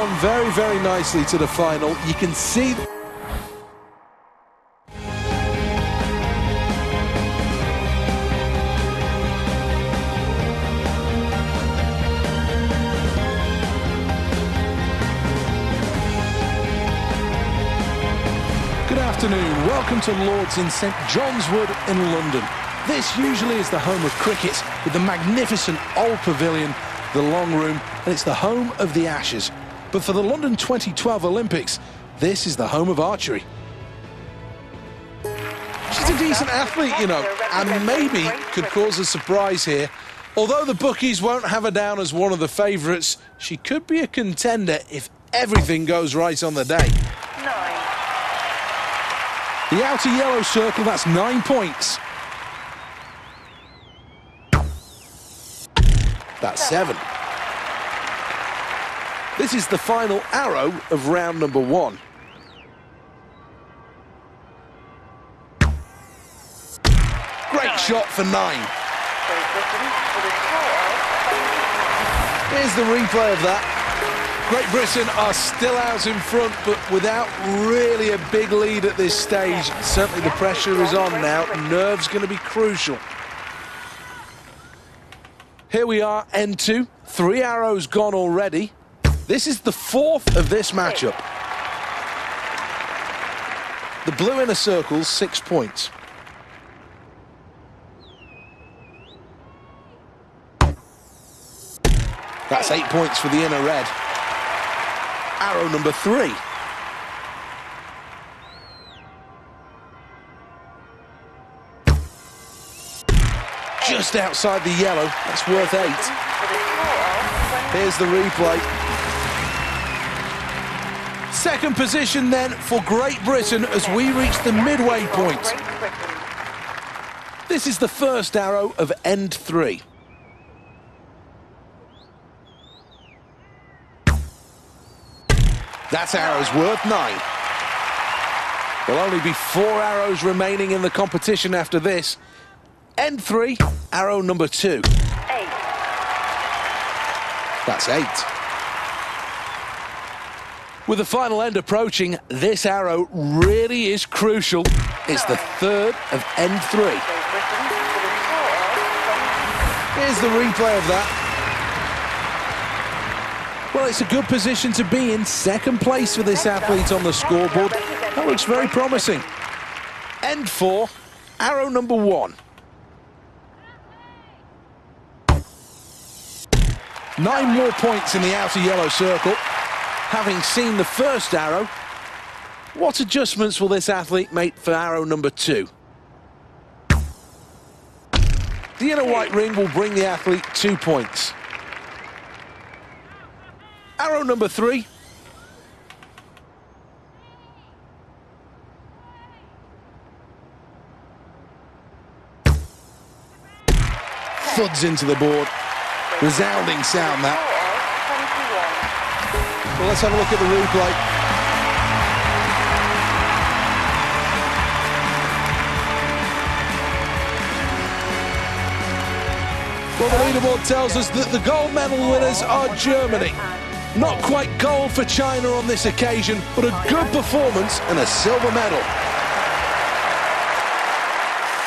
On very, very nicely to the final. You can see... Good afternoon, welcome to Lord's in St John's Wood in London. This usually is the home of cricket with the magnificent old pavilion, the long room, and it's the home of the Ashes. But for the London 2012 Olympics, this is the home of archery. She's a decent athlete, you know, and maybe could cause a surprise here. Although the bookies won't have her down as one of the favourites, she could be a contender if everything goes right on the day. 9. The outer yellow circle, that's 9 points. That's 7. This is the final arrow of round number 1. Great shot for 9. Here's the replay of that. Great Britain are still out in front, but without really a big lead at this stage. Certainly the pressure is on now. Nerve's going to be crucial. Here we are, end 2. 3 arrows gone already. This is the 4th of this matchup. The blue inner circle's 6 points. That's 8 points for the inner red. Arrow number 3. Just outside the yellow, that's worth 8. Here's the replay. Second position then for Great Britain as we reach the midway point. This is the first arrow of end 3. That arrow's worth 9. There'll only be 4 arrows remaining in the competition after this. End 3, arrow number 2. 8. That's 8. With the final end approaching, this arrow really is crucial. It's the 3rd of end 3. Here's the replay of that. Well, it's a good position to be in. 2nd place for this athlete on the scoreboard. That looks very promising. End 4, arrow number 1. 9 more points in the outer yellow circle. Having seen the first arrow, what adjustments will this athlete make for arrow number 2? The inner white ring will bring the athlete 2 points. Arrow number 3. Thuds into the board. Resounding sound, that. Well, let's have a look at the replay. Well, the leaderboard tells us that the gold medal winners are Germany. Not quite gold for China on this occasion, but a good performance and a silver medal.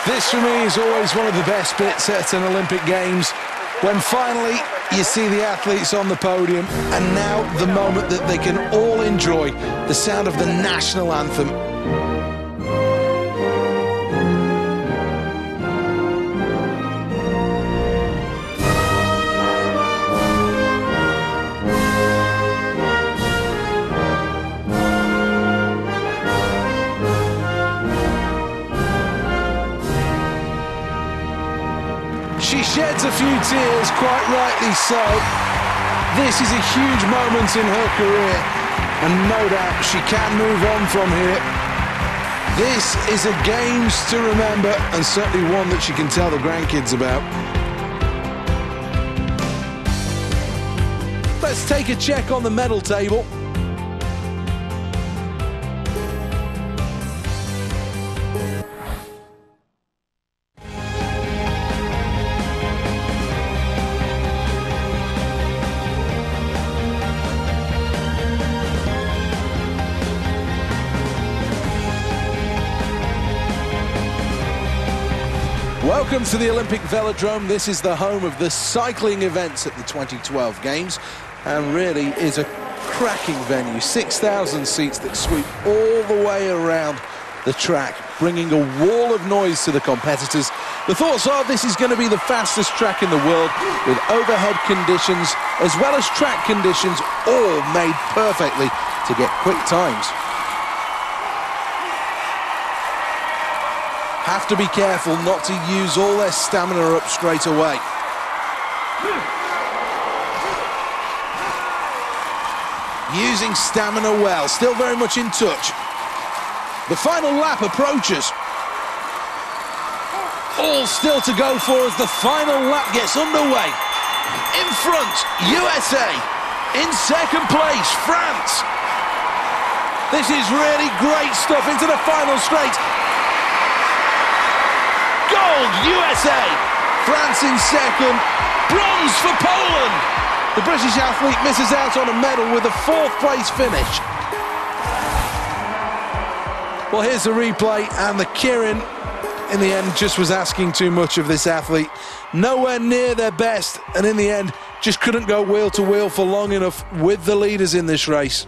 This, for me, is always one of the best bits at an Olympic Games, when finally you see the athletes on the podium, and now the moment that they can all enjoy the sound of the national anthem. She sheds a few tears, quite rightly so. This is a huge moment in her career, and no doubt she can move on from here. This is a Games to remember, and certainly one that she can tell the grandkids about. Let's take a check on the medal table. Welcome to the Olympic Velodrome. This is the home of the cycling events at the 2012 Games, and really is a cracking venue. 6,000 seats that sweep all the way around the track, bringing a wall of noise to the competitors. The thoughts are this is going to be the fastest track in the world, with overhead conditions as well as track conditions all made perfectly to get quick times. Have to be careful not to use all their stamina up straight away. Using stamina well, still very much in touch. The final lap approaches. All still to go for as the final lap gets underway. In front, USA. In second place, France. This is really great stuff into the final straight. Gold, USA. France in second. Bronze for Poland. The British athlete misses out on a medal with a fourth place finish. Well, here's the replay, and the Kirin in the end just was asking too much of this athlete. Nowhere near their best, and in the end just couldn't go wheel to wheel for long enough with the leaders in this race.